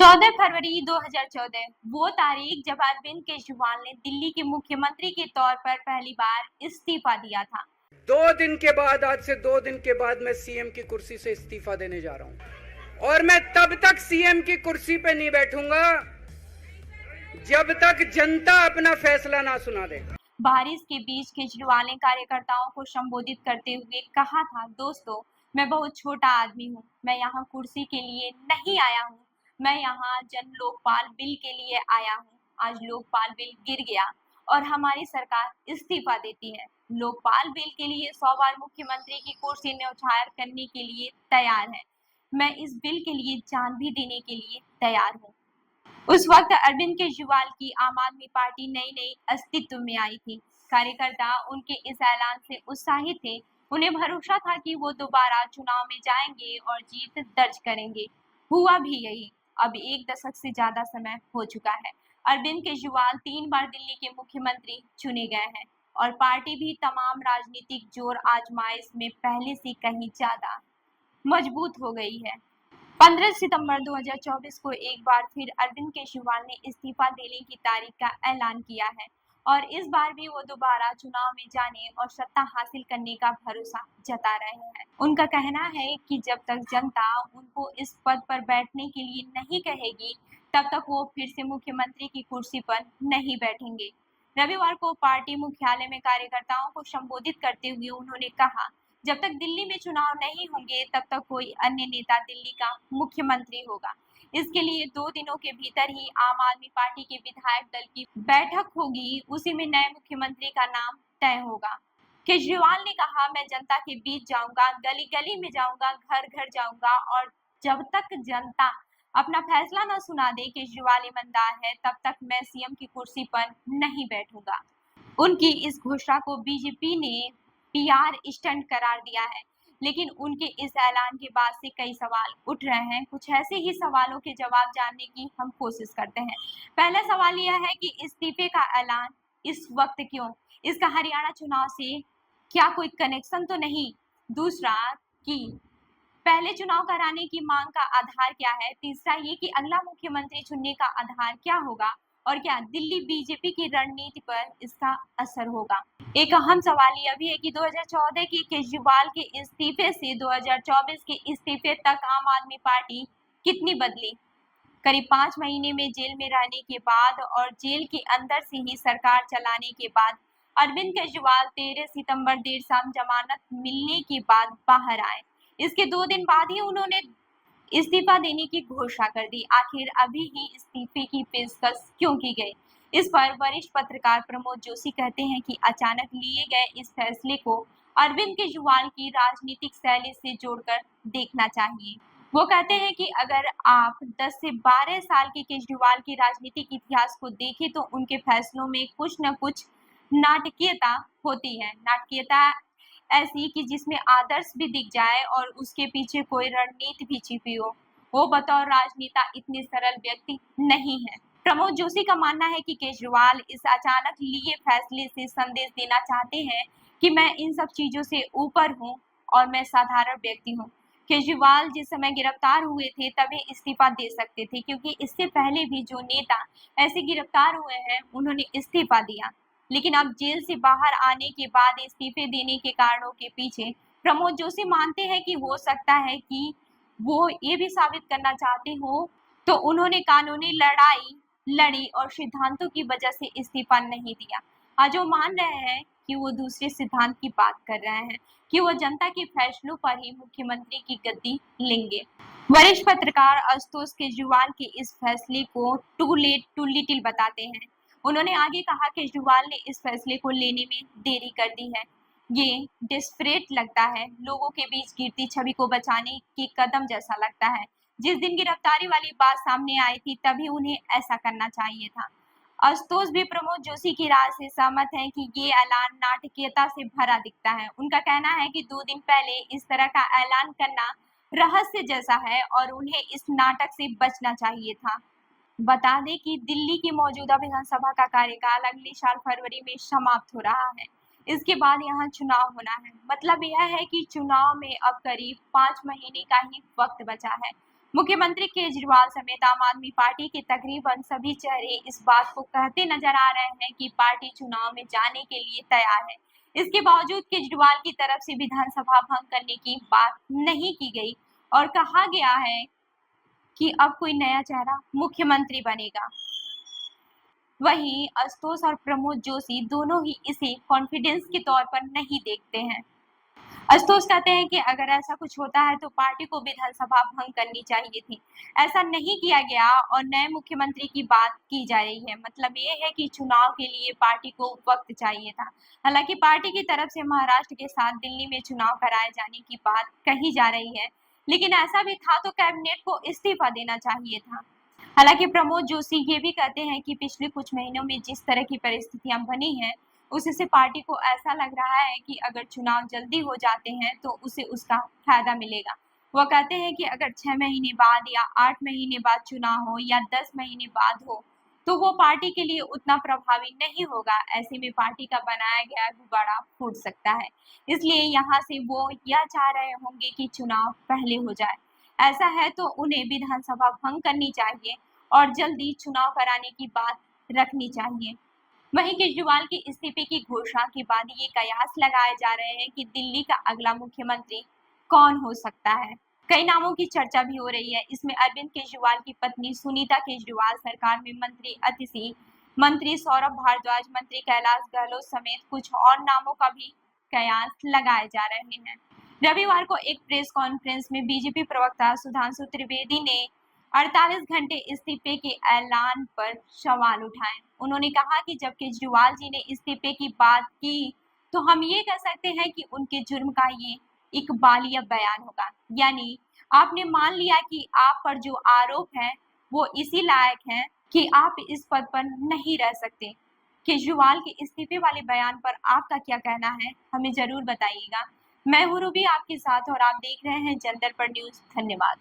14 फरवरी 2014 वो तारीख जब अरविंद केजरीवाल ने दिल्ली के मुख्यमंत्री के तौर पर पहली बार इस्तीफा दिया था। 2 दिन के बाद, आज से 2 दिन के बाद मैं सीएम की कुर्सी से इस्तीफा देने जा रहा हूं और मैं तब तक सीएम की कुर्सी पे नहीं बैठूंगा जब तक जनता अपना फैसला ना सुना दे। बारिश के बीच केजरीवाल ने कार्यकर्ताओं को संबोधित करते हुए कहा था, दोस्तों मैं बहुत छोटा आदमी हूँ, मैं यहाँ कुर्सी के लिए नहीं आया हूँ, मैं यहाँ जन लोकपाल बिल के लिए आया हूँ। आज लोकपाल बिल गिर गया और हमारी सरकार इस्तीफा देती है। लोकपाल बिल के लिए 100 बार मुख्यमंत्री की कुर्सी न्यौछावर करने के लिए तैयार है। मैं इस बिल के लिए जान भी देने के लिए तैयार हूँ। उस वक्त अरविंद केजरीवाल की आम आदमी पार्टी नई नई अस्तित्व में आई थी। कार्यकर्ता उनके इस ऐलान से उत्साहित थे। उन्हें भरोसा था कि वो दोबारा चुनाव में जाएंगे और जीत दर्ज करेंगे। हुआ भी यही। अब 1 दशक से ज्यादा समय हो चुका है। अरविंद केजरीवाल 3 बार दिल्ली के मुख्यमंत्री चुने गए हैं और पार्टी भी तमाम राजनीतिक जोर आजमाइश में पहले से कहीं ज्यादा मजबूत हो गई है। 15 सितंबर 2024 को एक बार फिर अरविंद केजरीवाल ने इस्तीफा देने की तारीख का ऐलान किया है और इस बार भी वो दोबारा चुनाव में जाने और सत्ता हासिल करने का भरोसा जता रहे हैं। उनका कहना है कि जब तक जनता उनको इस पद पर बैठने के लिए नहीं कहेगी, तब तक वो फिर से मुख्यमंत्री की कुर्सी पर नहीं बैठेंगे। रविवार को पार्टी मुख्यालय में कार्यकर्ताओं को संबोधित करते हुए उन्होंने कहा, जब तक दिल्ली में चुनाव नहीं होंगे तब तक कोई अन्य नेता दिल्ली का मुख्यमंत्री होगा। इसके लिए 2 दिनों के भीतर ही आम आदमी पार्टी के विधायक दल की बैठक होगी, उसी में नए मुख्यमंत्री का नाम तय होगा। केजरीवाल ने कहा, मैं जनता के बीच जाऊंगा, गली गली में जाऊंगा, घर घर जाऊंगा और जब तक जनता अपना फैसला न सुना दे केजरीवाल ईमानदार है, तब तक मैं सीएम की कुर्सी पर नहीं बैठूंगा। उनकी इस घोषणा को बीजेपी ने पीआर स्टंट करार दिया है, लेकिन उनके इस ऐलान के बाद से कई सवाल उठ रहे हैं। कुछ ऐसे ही सवालों के जवाब जानने की हम कोशिश करते हैं। पहला सवाल यह है कि इस्तीफे का ऐलान इस वक्त क्यों? इसका हरियाणा चुनाव से क्या कोई कनेक्शन तो नहीं? दूसरा कि पहले चुनाव कराने की मांग का आधार क्या है? तीसरा ये कि अगला मुख्यमंत्री चुनने का आधार क्या होगा और क्या दिल्ली बीजेपी की रणनीति पर इसका असर होगा? एक अहम सवाल यह भी है कि 2014 के केजरीवाल के इस्तीफे से 2024 के इस्तीफे तक आम आदमी पार्टी कितनी बदली? करीब 5 महीने में जेल में रहने के बाद और जेल के अंदर से ही सरकार चलाने के बाद अरविंद केजरीवाल 13 सितंबर देर शाम जमानत मिलने के बाद बाहर आए। इसके 2 दिन बाद ही उन्होंने इस्तीफा देने की घोषणा कर दी। आखिर अभी ही इस्तीफे की पेशकश क्यों की गई? इस पर वरिष्ठ पत्रकार प्रमोद जोशी कहते हैं कि अचानक लिए गए इस फैसले को अरविंद केजरीवाल की राजनीतिक शैली से जोड़कर देखना चाहिए। वो कहते हैं कि अगर आप 10 से 12 साल के केजरीवाल की राजनीतिक इतिहास को देखें तो उनके फैसलों में कुछ न कुछ नाटकीयता होती है। नाटकीयता ऐसी कि जिसमें आदर्श भी दिख जाए और उसके पीछे कोई रणनीति भी छिपी हो। वो बतौर राजनेता इतने सरल व्यक्ति नहीं है। प्रमोद जोशी का मानना है कि केजरीवाल इस अचानक लिए फैसले से संदेश देना चाहते हैं कि मैं इन सब चीजों से ऊपर हूँ और मैं साधारण व्यक्ति हूँ। केजरीवाल जिस समय गिरफ्तार हुए थे तभी इस्तीफा दे सकते थे, क्योंकि इससे पहले भी जो नेता ऐसे गिरफ्तार हुए हैं उन्होंने इस्तीफा दिया। लेकिन अब जेल से बाहर आने के बाद इस्तीफे देने के कारणों के पीछे प्रमोद जोशी मानते हैं कि हो सकता है कि वो ये भी साबित करना चाहते हो तो उन्होंने कानूनी लड़ाई लड़ी और सिद्धांतों की वजह से इस्तीफा नहीं दिया। आज वो मान रहे हैं कि वो दूसरे सिद्धांत की बात कर रहे हैं कि वो जनता के फैसलों पर ही मुख्यमंत्री की गद्दी लेंगे। वरिष्ठ पत्रकार आशुतोष केजरीवाल के इस फैसले को टू लेट टू लिटिल बताते हैं। उन्होंने आगे कहा, केजरीवाल ने इस फैसले को लेने में देरी कर दी है। ये डेस्परेट लगता है, लोगों के बीच गिरती छवि को बचाने के कदम जैसा लगता है। जिस दिन गिरफ्तारी वाली बात सामने आई थी तभी उन्हें ऐसा करना चाहिए था। आशुतोष भी प्रमोद जोशी की राय से सहमत हैं कि ये ऐलान नाटकीयता से भरा दिखता है। उनका कहना है कि 2 दिन पहले इस तरह का ऐलान करना रहस्य जैसा है और उन्हें इस नाटक से बचना चाहिए था। बता दें कि दिल्ली की मौजूदा विधानसभा का कार्यकाल अगले साल फरवरी में समाप्त हो रहा है। इसके बाद यहाँ चुनाव होना है। मतलब यह है कि चुनाव में अब करीब 5 महीने का ही वक्त बचा है। मुख्यमंत्री केजरीवाल समेत आम आदमी पार्टी के तकरीबन सभी चेहरे इस बात को कहते नजर आ रहे हैं कि पार्टी चुनाव में जाने के लिए तैयार है। इसके बावजूद केजरीवाल की तरफ से विधानसभा भंग करने की बात नहीं की गई और कहा गया है कि अब कोई नया चेहरा मुख्यमंत्री बनेगा। वहीं आशुतोष और प्रमोद जोशी दोनों ही इसे कॉन्फिडेंस के तौर पर नहीं देखते हैं। आशुतोष कहते हैं कि अगर ऐसा कुछ होता है तो पार्टी को विधानसभा भंग करनी चाहिए थी। ऐसा नहीं किया गया और नए मुख्यमंत्री की बात की जा रही है। मतलब ये है कि चुनाव के लिए पार्टी को वक्त चाहिए था। हालांकि पार्टी की तरफ से महाराष्ट्र के साथ दिल्ली में चुनाव कराए जाने की बात कही जा रही है, लेकिन ऐसा भी था तो कैबिनेट को इस्तीफा देना चाहिए था। हालांकि प्रमोद जोशी ये भी कहते हैं कि पिछले कुछ महीनों में जिस तरह की परिस्थितियां बनी हैं, उससे पार्टी को ऐसा लग रहा है कि अगर चुनाव जल्दी हो जाते हैं तो उसे उसका फायदा मिलेगा। वह कहते हैं कि अगर 6 महीने बाद या 8 महीने बाद चुनाव हो या 10 महीने बाद हो तो वो पार्टी के लिए उतना प्रभावी नहीं होगा। ऐसे में पार्टी का बनाया गया गुब्बारा फूट सकता है। इसलिए यहाँ से वो यह चाह रहे होंगे कि चुनाव पहले हो जाए। ऐसा है तो उन्हें विधानसभा भंग करनी चाहिए और जल्दी चुनाव कराने की बात रखनी चाहिए। वहीं केजरीवाल के इस्तीफे की घोषणा के बाद ये कयास लगाए जा रहे हैं कि दिल्ली का अगला मुख्यमंत्री कौन हो सकता है। कई नामों की चर्चा भी हो रही है। इसमें अरविंद केजरीवाल की पत्नी सुनीता केजरीवाल, सरकार में मंत्री अतिशी, मंत्री सौरभ भारद्वाज, मंत्री कैलाश गहलोत समेत कुछ और नामों का भी कयास लगाए जा रहे हैं। रविवार को एक प्रेस कॉन्फ्रेंस में बीजेपी प्रवक्ता सुधांशु त्रिवेदी ने 48 घंटे इस्तीफे के ऐलान पर सवाल उठाए। उन्होंने कहा कि जब केजरीवाल जी ने इस्तीफे की बात की तो हम ये कह सकते हैं कि उनके जुर्म का ये इकबालिया बयान होगा, यानी आपने मान लिया कि आप पर जो आरोप है वो इसी लायक है कि आप इस पद पर नहीं रह सकते। केजरीवाल के इस्तीफे वाले बयान पर आपका क्या कहना है, हमें जरूर बताइएगा। मैं हूं रूबी आपके साथ और आप देख रहे हैं जन दर्पण न्यूज। धन्यवाद।